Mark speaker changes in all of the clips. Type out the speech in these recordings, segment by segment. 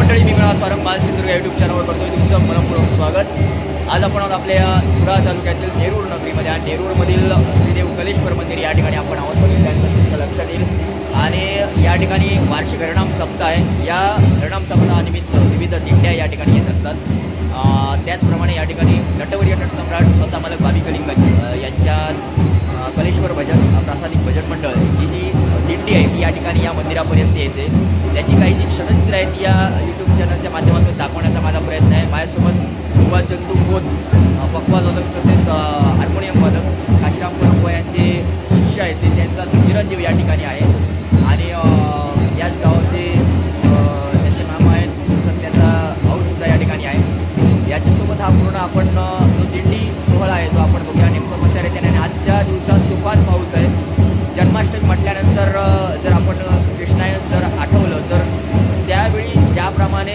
Speaker 1: मंडळी, मी म्हणा परंबाल सिंधुदुर्ग यूट्यूब चॅनलवर करतोय तुमचं मनपूर्वक स्वागत। आज आपण आपल्या सुरा तालुक्यातील नेरूर नगरीमध्ये आणि नेरूरमधील श्रीदेव कलेश्वर मंदिर या ठिकाणी आपण आहोत। त्यांचं तुमचं लक्षात येईल आणि या ठिकाणी वार्षिक हरिनाम सप्ताह आहे। या हरिनाम सप्ताहानिमित्त विविध दिंड्या या ठिकाणी येत असतात। त्याचप्रमाणे या ठिकाणी नटवर्य नटसम्राट स्वतः मालक बाबी कलिंग यांच्या कलेश्वर भजन प्रासादिक भजन मंडळ ही जी दिंडी आहे ती या ठिकाणी या मंदिरापर्यंत येते। त्याची काही जी क्षणचित्र आहेत ती या यूट्यूब चॅनलच्या माध्यमातून दाखवण्याचा माझा प्रयत्न आहे। माझ्यासोबत युवा जंतू बोध पक्वा वादक तसेच हार्मोनियम वादक काशीराम परंपा यांचे शिष्य आहेत ते त्यांचा चिरंजीव या ठिकाणी आहे आणि याच गावाचे त्यांचे मामा आहेत तसंच त्याचा भाऊसुद्धा या ठिकाणी आहे। याच्यासोबत हा पूर्ण आपण जो दिंडी सोहळा आहे तो आपण बघूया नेमकं कशा रीतीने। आणि आजच्या दिवसात तुफान पाऊस आहे। जन्माष्टमी म्हटल्यानंतर जर आपण कृष्णायन जर आठवलं तर त्यावेळी ज्याप्रमाणे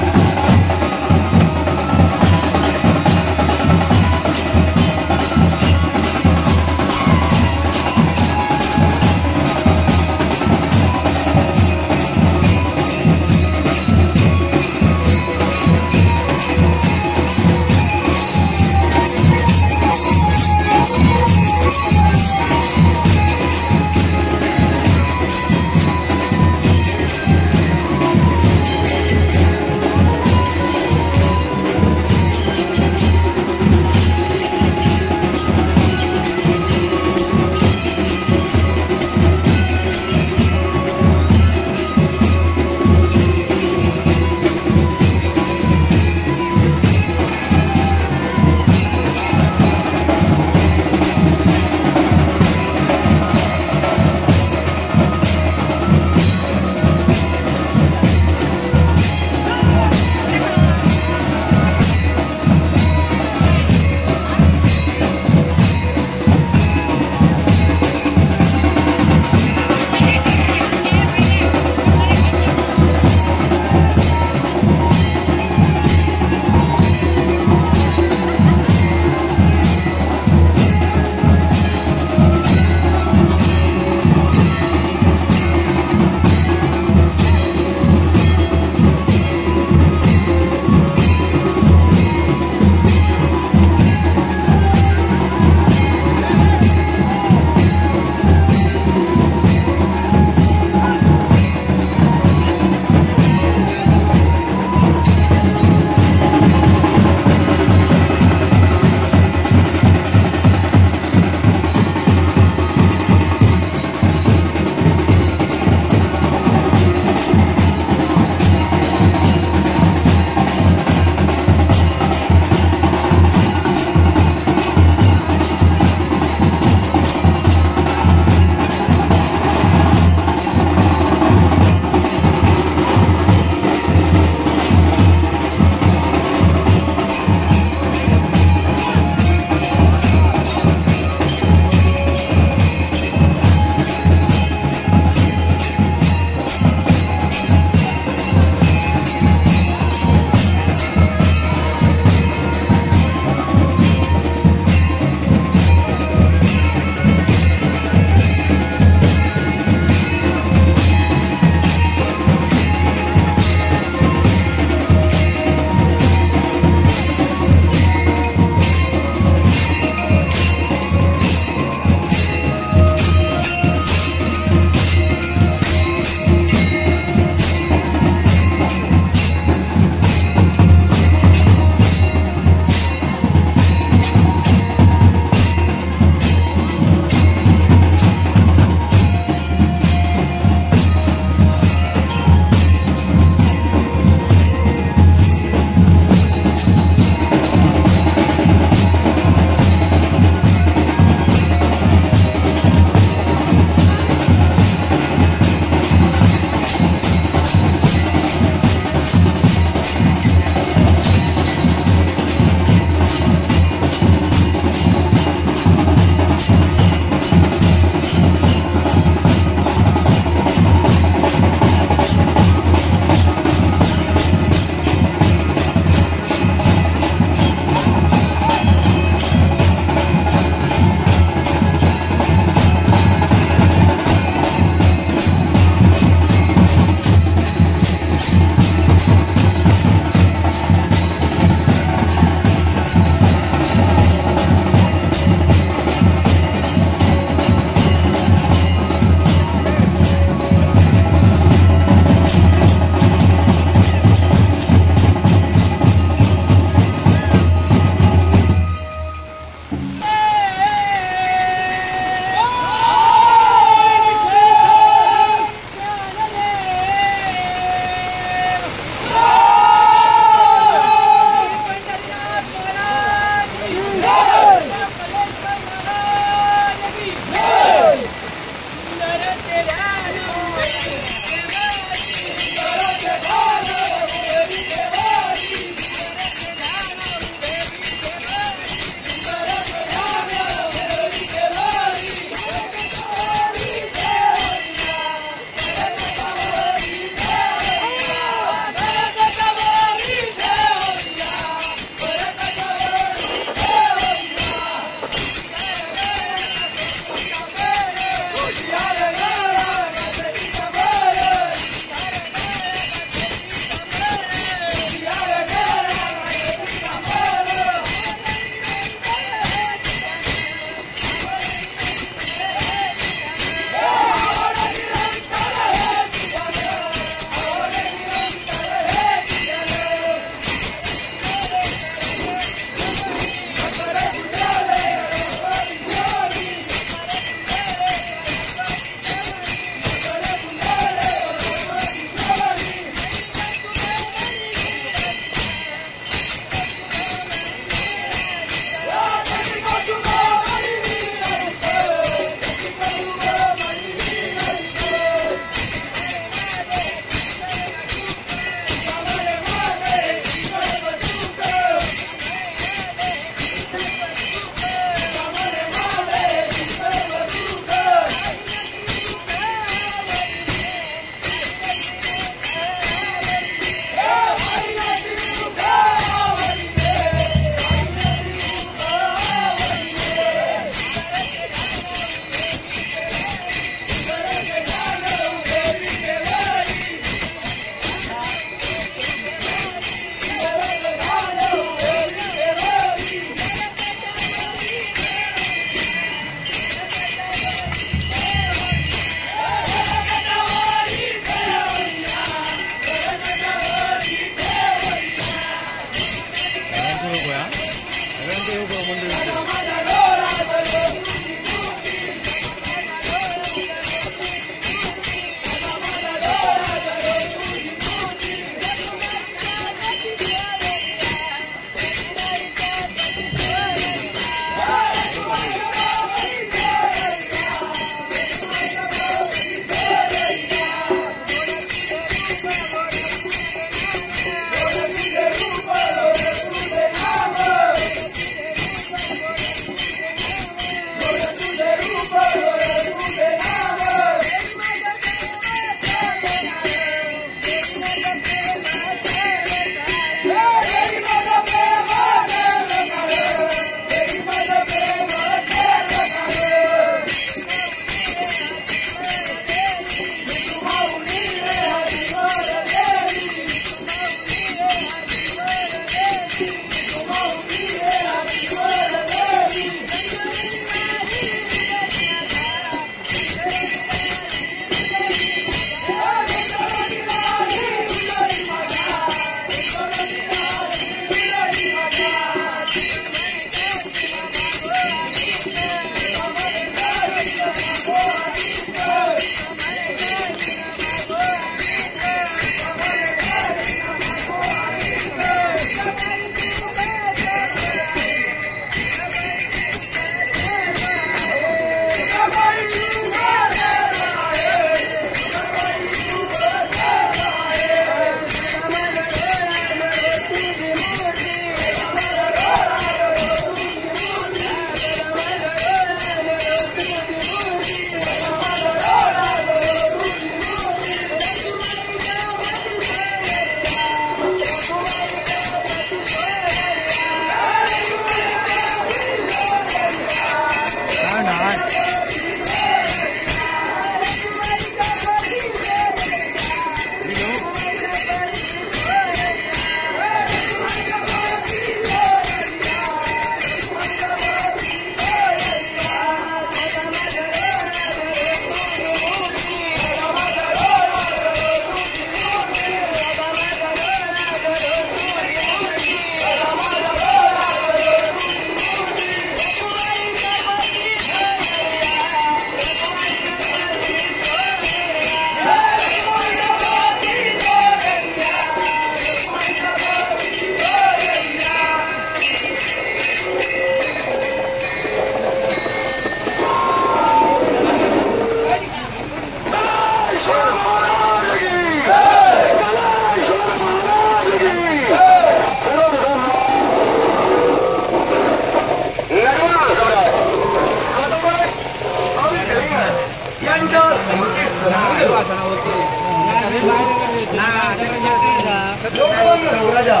Speaker 2: रघुराजा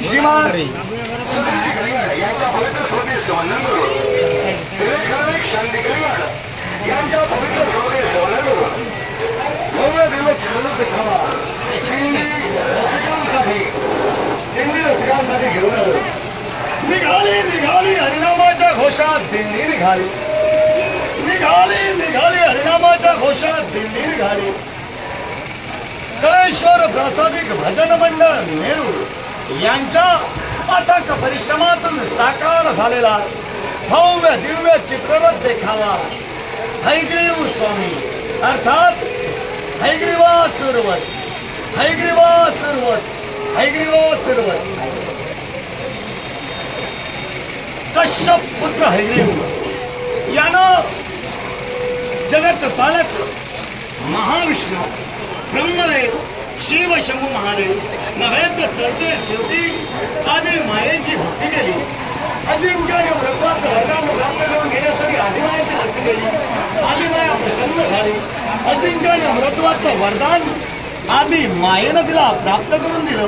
Speaker 2: श्रीमान यांच्या पवित्र सौदे सेवन करून भव्य दिव्य चित्ररथ देखावा रसिकांसाठी घेऊन आलो. निघाली निघाली हरिनामाच्या घोषात दिंडी निघाली. निघाली निघाली हरिनामाच्या घोषात दिंडी निघाली. कळेश्वर प्रासादिक भजन मंडळ नेरूळ यांच्या अथक परिश्रमातून साकार झालेला भव्य दिव्य चित्ररथ देखावा हयग्रीव स्वामी अर्थात हयग्रीवासुरवत हयग्रीवासुरवत हयग्रीवासुरवत कश्यप पुत्र हयग्रीव यानं जगत पालक महाविष्णू ब्रह्मदेव शिव शंभू महादेव नैवेद्य सरते शेवटी आदी मायेची भक्ती केली. अजिंक्य आणि ब्रह्माचं वरदान प्राप्त करून घेण्यासाठी आदिमायेची भक्ती केली. आदिमाया प्रसन्न झाली. अजिंक्य आणि अमृतत्वाचं वरदान आधी मायेनं तिला प्राप्त करून दिलं.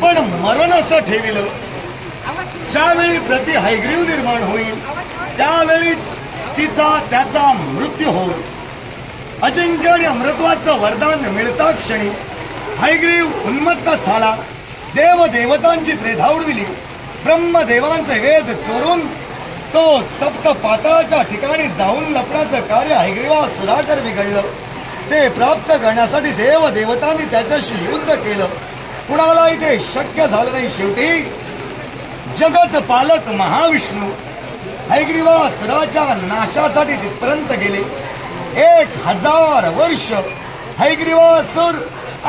Speaker 2: पण मरण असं ठेविलं. ज्यावेळी प्रति हयग्रीव निर्माण होईल त्यावेळीच तिचा त्याचा मृत्यू होईल. अजिंक्य आणि अमृतत्वाचं वरदान मिळता क्षणी हयग्रीव उन्मत्त झाला. देवदेवतांची त्रेधा उडविली. ब्रह्मदेवांचे वेद चोरून तो सप्त पाताळाच्या ठिकाणी जाऊन लपण्याचं कार्य हयग्रीवासुराकर बिघडलं. ते प्राप्त करण्यासाठी देवदेवतांनी त्याच्याशी युद्ध केलं. कुणालाही ते शक्य झालं नाही. शेवटी जगत पालक महाविष्णू हयग्रीवासुराच्या नाशासाठी तिथपर्यंत गेले. 1000 वर्ष हयग्रीवासुर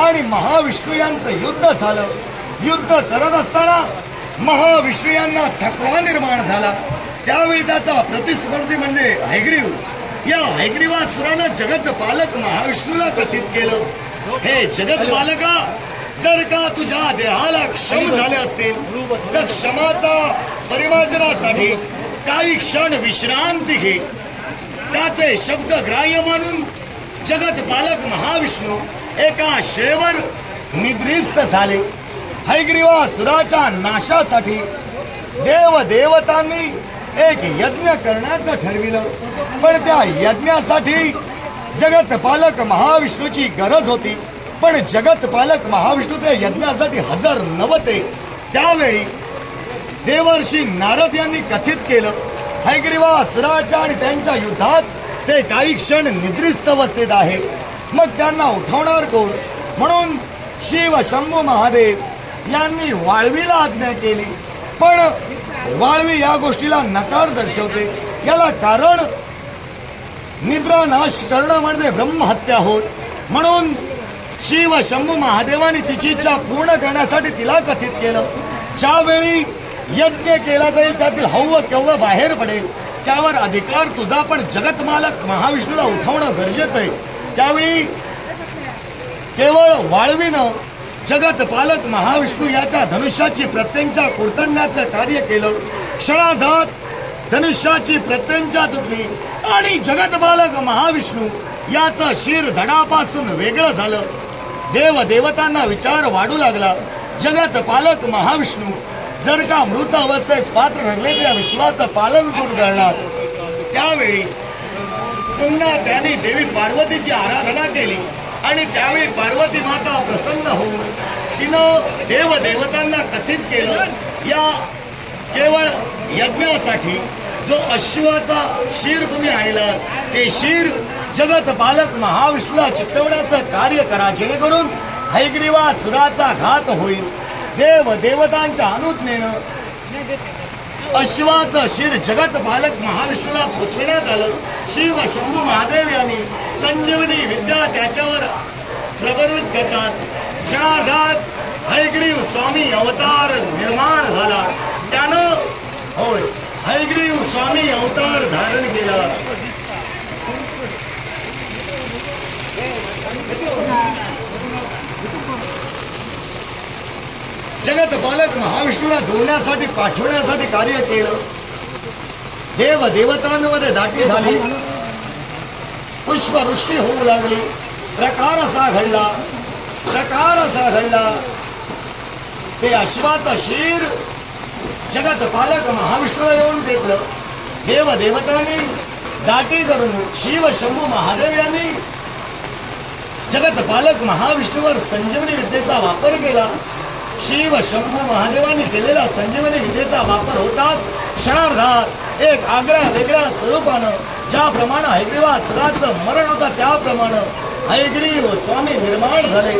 Speaker 2: आणि महाविष्णू यांचं युद्ध झालं. युद्ध करत असताना महाविष्णू यांना थकवा निर्माण झाला. त्यावेळी त्याचा प्रतिस्पर्धी म्हणजे हयग्रीव. या हयग्रीवासुरानं जगत पालक महाविष्णूला कथित केलं, हे जगत पालका, जर का तुझ्या देहाला क्षम झाले असतील तर क्षमाचा परिमार्जनासाठी काही क्षण विश्रांती घे. त्याचे शब्द ग्राह्य मानून जगत पालक महाविष्णू एका शेवर निद्रिस्त झाले. हयग्रीवासुराच्या नाशासाठी देवदेवतांनी एक यज्ञ करण्याचं ठरविलं. पण त्या यज्ञासाठी जगत पालक महाविष्णूची गरज होती. पण जगत पालक महाविष्णू त्या यज्ञासाठी हजर नव्हते. त्यावेळी देवर्षी नारद यांनी कथित केलं, हयग्रीवासुराच्या आणि त्यांच्या युद्धात ते काही क्षण निद्रिस्त अवस्थेत आहे. मग त्यांना उठवणार कोण? म्हणून शिव शंभू महादेव यांनी वाळवीला आज्ञा केली. पण वाळवी या गोष्टीला नकार दर्शवते. याला कारण निद्रा नाश करणं म्हणजे ब्रह्महत्या होय. म्हणून शिव शंभू महादेवाने तिची इच्छा पूर्ण करण्यासाठी तिला कथित केलं. ज्यावेळी यज्ञ केला जाईल त्यातील हव्व केव्हा बाहेर पडेल त्यावर अधिकार तुझा. पण जगत मालक महाविष्णूला उठवणं गरजेचं आहे. त्यावेळी केवळ वाळवीनं जगत पालक महाविष्णू याच्या धनुष्याची प्रत्यंचा कुरतडण्याचं कार्य केलं. क्षणार्धात धनुष्याची प्रत्यंचा तुटली आणि जगत पालक महाविष्णू याचं शिर धडापासून वेगळं झालं. देवदेवतांना विचार वाढू लागला, जगत पालक महाविष्णू जर का मृत अवस्थेत पात्र ठरले तर या विश्वाचं पालन कोण करणार? त्यावेळी पुन्हा त्यांनी देवी पार्वतीची आराधना केली आणि त्यावेळी पार्वती माता प्रसन्न होऊन तिनं देवदेवतांना कथित केलं, या केवळ यज्ञासाठी जो अश्वाचा शिर तुम्ही आणला ते शिर जगत पालक महाविष्णूला चिकटवण्याचं कार्य करा, जेणेकरून हयग्रीवासुराचा घात होईल. देवदेवतांच्या अनुज्ञेनं अश्वाचं शिर जगत पालक महाविष्णूला पोचविण्यात आलं. शिव शंभू महादेव यांनी संजीवनी विद्या त्याच्यावर प्रवर्तित करतात. क्षणार्धात हयग्रीव स्वामी अवतार निर्माण झाला. त्यानं होय हयग्रीव स्वामी अवतार धारण केला. जगत पालक महाविष्णूला जोडण्यासाठी पाठवण्यासाठी कार्य केलं. देवदेवतांमध्ये दाटी झाली, पुष्पवृष्टी होऊ लागली. प्रकार असा घडला ते अश्वाचं शीर जगत पालक महाविष्णूला येऊन घेतलं. देव देवतांनी दाटी करून शिव शंभू महादेव यांनी जगत पालक महाविष्णूवर संजीवनी विद्येचा वापर केला. शिव शंभू महादेवांनी केलेला संजीवनी विद्येचा वापर होतात क्षणार्धात एक आगळ्या वेगळ्या स्वरूपानं ज्याप्रमाणे हयग्रीवासुराचं मरण होतं त्याप्रमाणे हयग्रीव स्वामी निर्माण झाले.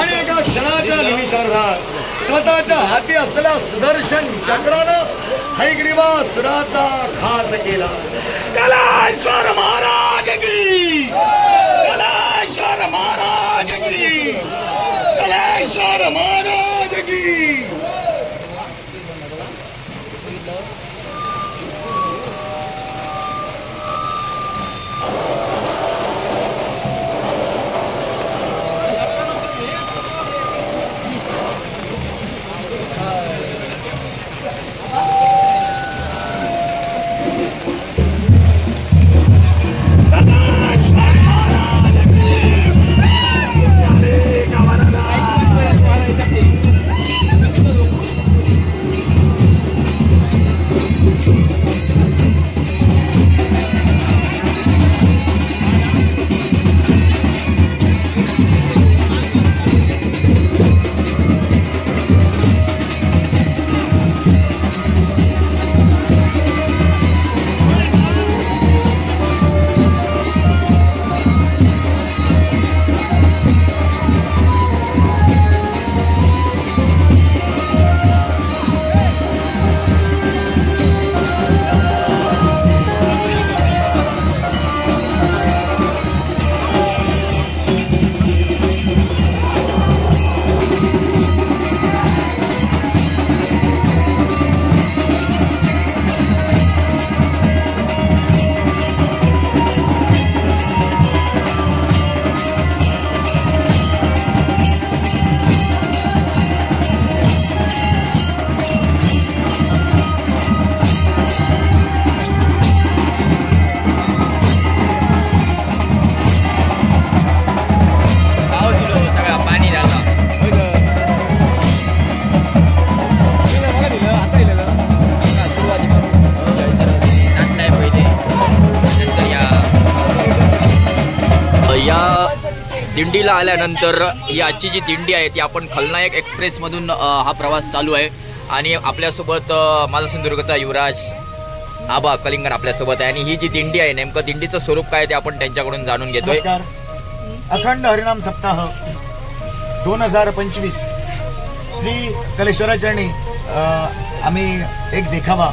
Speaker 2: आणि एका क्षणाच्या निमिषार्धात स्वतःच्या हाती असलेल्या सुदर्शन चक्रानं हयग्रीवासुराचा घात केला. कलाश्वर महाराज की, कलाश्वर महाराज की, कलाश्वर महाराज की.
Speaker 1: दिंडीला आल्यानंतर ही आजची जी दिंडी आहे ती आपण खलनायक एक्सप्रेसमधून हा प्रवास चालू आहे. आणि आपल्यासोबत माझा सिंधुदुर्गचा युवराज आबा कलिंगण आपल्यासोबत आहे. आणि ही जी दिंडी आहे नेमकं दिंडीचं स्वरूप काय ते आपण त्यांच्याकडून जाणून घेतोय.
Speaker 2: अखंड हरिनाम सप्ताह 2025 श्री कलेश्वराचरणी आम्ही एक देखावा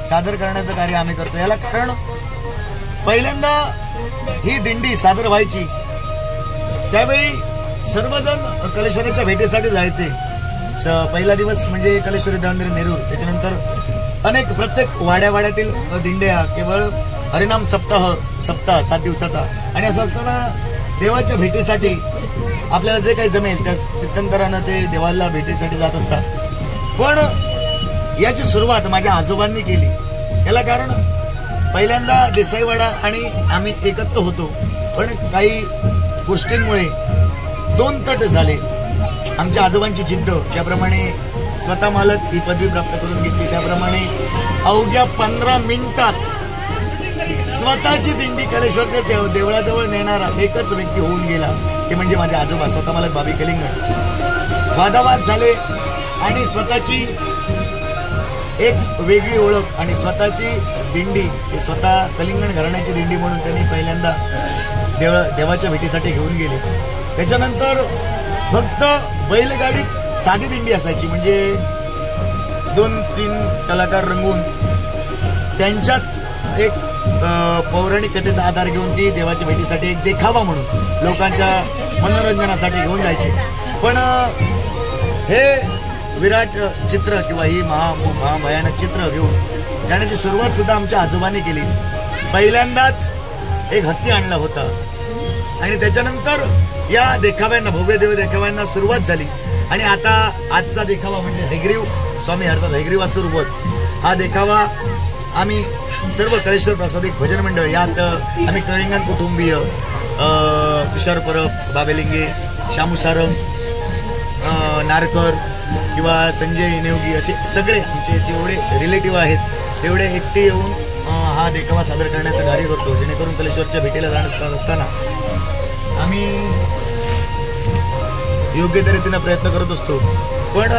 Speaker 2: सादर करण्याचं कार्य आम्ही करतो. याला कारण पहिल्यांदा ही दिंडी सादर व्हायची त्यावेळी सर्वजण कलेश्वराच्या भेटीसाठी जायचे. पहिला दिवस म्हणजे कलेश्वरी देवांद्रे नेरूर, त्याच्यानंतर अनेक प्रत्येक वाड्यावाड्यातील दिंड्या केवळ हरिनाम सप्ताह 7 दिवसाचा. आणि असं असताना देवाच्या भेटीसाठी आपल्याला जे काही जमेल त्या तीर्थंकरांना ते देवाला भेटीसाठी जात असतात. पण याची सुरुवात माझ्या आजोबांनी केली. याला कारण पहिल्यांदा देसाईवाडा आणि आम्ही एकत्र होतो, पण काही गोष्टींमुळे 2 तट झाले. आमच्या आजोबांची जिद्द, ज्याप्रमाणे स्वतः मालक ही पदवी प्राप्त करून घेतली त्याप्रमाणे अवघ्या 15 मिनिटात स्वतःची दिंडी कलेश्वरच्या देवळाजवळ नेणारा एकच व्यक्ती होऊन गेला, ते म्हणजे माझे आजोबा स्वतः मालक बाबी कलिंगण. वादावाद झाले आणि स्वतःची एक वेगळी ओळख आणि स्वतःची दिंडी, स्वतः कलिंगण घराण्याची दिंडी म्हणून त्यांनी पहिल्यांदा देवाच्या भेटीसाठी घेऊन गेले. त्याच्यानंतर फक्त बैलगाडीत साधी दिंडी असायची, म्हणजे 2-3 कलाकार रंगवून त्यांच्यात एक पौराणिक कथेचा आधार घेऊन ती देवाच्या भेटीसाठी एक देखावा म्हणून लोकांच्या मनोरंजनासाठी घेऊन जायचे. पण हे विराट चित्र किंवा ही महाभयानक चित्र घेऊन जाण्याची सुरुवात सुद्धा आमच्या आजोबांनी केली. पहिल्यांदाच एक हत्ती आणला होता आणि त्याच्यानंतर या देखाव्यांना, भव्य देव देखाव्यांना सुरुवात झाली. आणि आता आजचा देखावा म्हणजे हैग्रीव स्वामी अर्थात हैग्रीवासुरवध हा देखावा आम्ही सर्व कळेश्वर प्रसादिक भजन मंडळ, यात आम्ही कळिंगण कुटुंबीय, तुषार परब, बाबेलिंगे, शामू सारंग, नारकर किंवा संजय नेवगी असे सगळे आमचे जेवढे रिलेटिव्ह आहेत तेवढे एकटे येऊन हा देखावा सादर करण्याचं कार्य करतो, जेणेकरून कलेश्वरच्या भेटीला जात असताना आम्ही योग्य रीतीनं प्रयत्न करत असतो. पण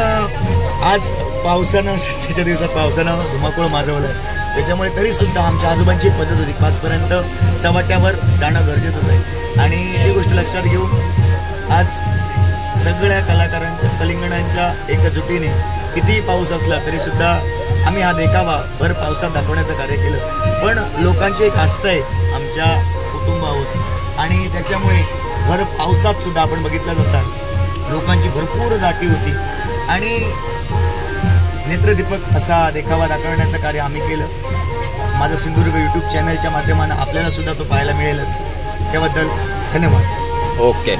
Speaker 2: आज पावसानं, सध्याच्या दिवसात पावसानं धुमाकूळ माजवलं आहे, त्याच्यामुळे तरी सुद्धा आमच्या आजोबांची पद्धत होती 5पर्यंत चव्हाट्यावर जाणं गरजेचंच आहे. आणि ही गोष्ट लक्षात घेऊन आज सगळ्या कलाकारांच्या, कलिंगणांच्या एकजुटीने कितीही पाऊस असला तरी सुद्धा आम्ही हा देखावा भर पावसात दाखवण्याचं कार्य केलं. पण लोकांची एक आस्था आहे आमच्या कुटुंबावर आणि त्याच्यामुळे भर पावसात सुद्धा आपण बघितलंच असाल लोकांची भरपूर दाटी होती आणि नेत्रदीपक असा देखावा दाखवण्याचं कार्य आम्ही केलं. माझा सिंधुदुर्ग यूट्यूब चॅनलच्या माध्यमानं आपल्याला सुद्धा तो पाहायला मिळेलच. त्याबद्दल धन्यवाद.
Speaker 1: ओके.